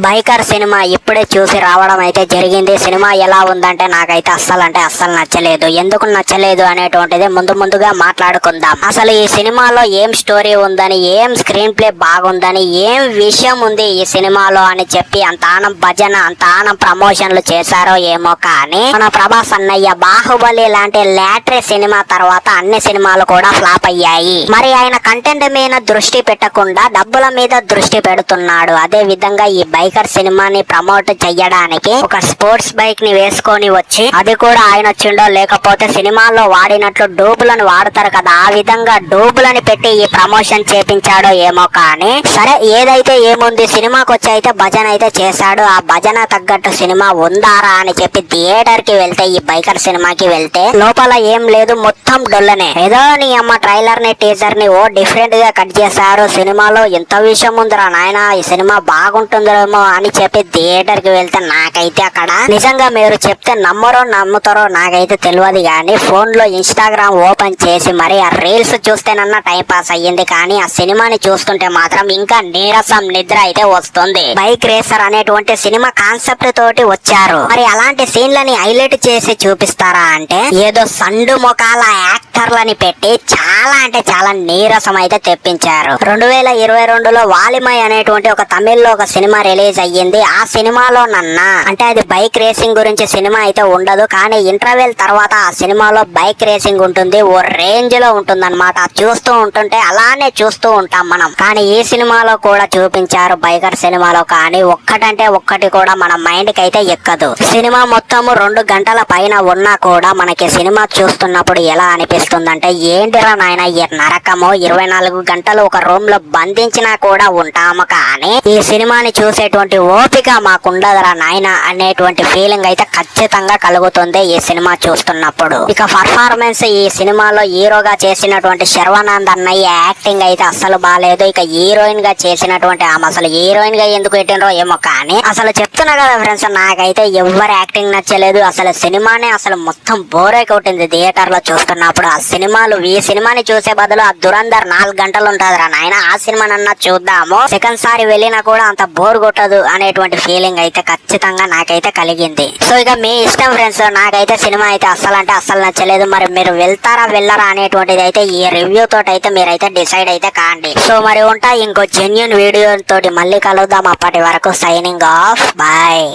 Biker cinema ఇప్పుడే చూసి రావడం అయితే జరిగింది. సినిమా ఎలా ఉందంటే నాకైతే అస్సలు నచ్చలేదు. ఎందుకు నచ్చలేదు అనేటువంటిది ముందుగా మాట్లాడుకుందాం. అసలు ఈ సినిమాలో ఏం స్టోరీ ఉందని, ఏం స్క్రీన్ ప్లే బాగుందని, ఏం విషయం ఉంది ఈ సినిమాలో అని చెప్పి అంతానం భజన, అంతానం ప్రమోషన్లు చేశారో ఏమో, కానీ మన ప్రభాస్ అన్నయ్య బాహుబలి లాంటి లాటరీ సినిమా తర్వాత అన్ని సినిమాలు కూడా ఫ్లాప్ అయ్యాయి. మరి ఆయన కంటెంట్ మీద దృష్టి పెట్టకుండా డబ్బుల మీద దృష్టి పెడుతున్నాడు. అదే విధంగా ఈ బైకర్ సినిమాని ప్రమోట్ చెయ్యడానికి ఒక స్పోర్ట్స్ బైక్ ని వేసుకొని వచ్చి, అది కూడా ఆయన వచ్చిండో లేకపోతే సినిమాల్లో వాడినట్లు డూబులను వాడతారు కదా, ఆ విధంగా డూబులని పెట్టి ఈ ప్రమోషన్ చేపించాడో ఏమో, కానీ సరే ఏదైతే ఏముంది, సినిమాకి వచ్చి అయితే భజన అయితే చేశాడు. ఆ భజన తగ్గట్టు సినిమా ఉందారా అని చెప్పి థియేటర్ కి వెళ్తే, ఈ బైకర్ సినిమాకి వెళ్తే లోపల ఏం లేదు, మొత్తం డొల్లనే. ఏదో నీ అమ్మ ట్రైలర్ ని, టీజర్ ని ఓ డిఫరెంట్ గా కట్ చేశారు. సినిమాలో ఎంత విషయం ఉందిరా నాయన, ఈ సినిమా బాగుంటుందేమో అని చెప్పి థియేటర్ కి వెళ్తే నాకైతే అక్కడ నిజంగా మీరు చెప్తే నమ్ముతారో నాకైతే తెలియదు, కానీ ఫోన్ లో ఇన్స్టాగ్రామ్ ఓపెన్ చేసి మరి ఆ రీల్స్ చూస్తేనన్నా టైం పాస్ అయ్యింది. కానీ ఆ సినిమాని చూస్తుంటే మాత్రం ఇంకా నీరసం నిద్ర అయితే వస్తుంది. బైక్ రేసర్ అనేటువంటి సినిమా కాన్సెప్ట్ తోటి వచ్చారు. మరి అలాంటి సీన్లని హైలైట్ చేసి చూపిస్తారా అంటే ఏదో సండు మొకాల యాక్టర్లని పెట్టి చాలా అంటే చాలా నీరసం అయితే తెప్పించారు. 2022లో వాలిమై అనేటువంటి ఒక తమిళ్లో ఒక సినిమా రిలీజ్ అయ్యింది. ఆ సినిమాలో అంటే అది బైక్ రేసింగ్ గురించి సినిమా అయితే ఉండదు, కానీ ఇంటర్వెల్ తర్వాత ఆ సినిమాలో బైక్ రేసింగ్ ఉంటుంది. ఓ రేంజ్ లో ఉంటుందన్నమాట. చూస్తూ ఉంటుంటే అలానే చూస్తూ ఉంటాం మనం. కానీ ఈ సినిమాలో కూడా చూపించారు బైకర్ సినిమాలో, కానీ ఒక్కటంటే ఒక్కటి కూడా మన మైండ్ కి అయితే ఎక్కదు. సినిమా మొత్తము 2 గంటల పైన ఉన్నా కూడా మనకి సినిమా చూస్తున్నప్పుడు ఎలా అనిపిస్తుందంటే, ఏంటిరా నాయన ఈ నరకము, 24 గంటలు ఒక రూమ్ లో బంధించినా కూడా ఉంటాము, కానీ ఈ సినిమాని చూసేటువంటి ఓపిక మాకుండదురా నాయన అనేటువంటి ఫీలింగ్ అయితే ఖచ్చితంగా కలుగుతుంది ఈ సినిమా చూస్తున్నప్పుడు. ఇక పర్ఫార్మెన్స్ ఈ సినిమాలో హీరోగా చేసినటువంటి శర్వానంద్ అన్నయ్య యాక్టింగ్ అయితే అస్సలు బాలేదు. ఇక హీరోయిన్ గా చేసినటువంటి ఆమె అసలు హీరోయిన్ గా ఎందుకు పెట్టినరో ఏమో, కానీ అసలు చెప్తున్నా కదా ఫ్రెండ్స్, నాకైతే ఎవరి యాక్టింగ్ నచ్చలేదు. అసలు సినిమానే అసలు మొత్తం బోరే కొట్టింది థియేటర్ లో చూస్తున్నప్పుడు. ఈ సినిమాని చూసే బదులు ఆ దురంధర్ 4 గంటలు ఉంటదిరా నాయన, ఆ సినిమానన్నా చూద్దాము, సెకండ్ సారి వెళ్ళినా కూడా అంత బోర్ కొట్టదు అనేటువంటి ఫీలింగ్ అయితే ఖచ్చితంగా నాకైతే కలిగింది. సో ఇక మీ ఇష్టం ఫ్రెండ్స్, నాకైతే సినిమా అయితే అస్సలు నచ్చలేదు. మరి మీరు వెళ్తారా వెళ్ళరా అనేటువంటిది అయితే ఈ రివ్యూ తోటి అయితే మీరైతే డిసైడ్ అయితే కాండి. సో మరి ఉంటా ఇంకో జెన్యూన్ వీడియో తోటి మళ్ళీ కలుద్దాం. అప్పటి వరకు సైనింగ్ ఆఫ్, బాయ్.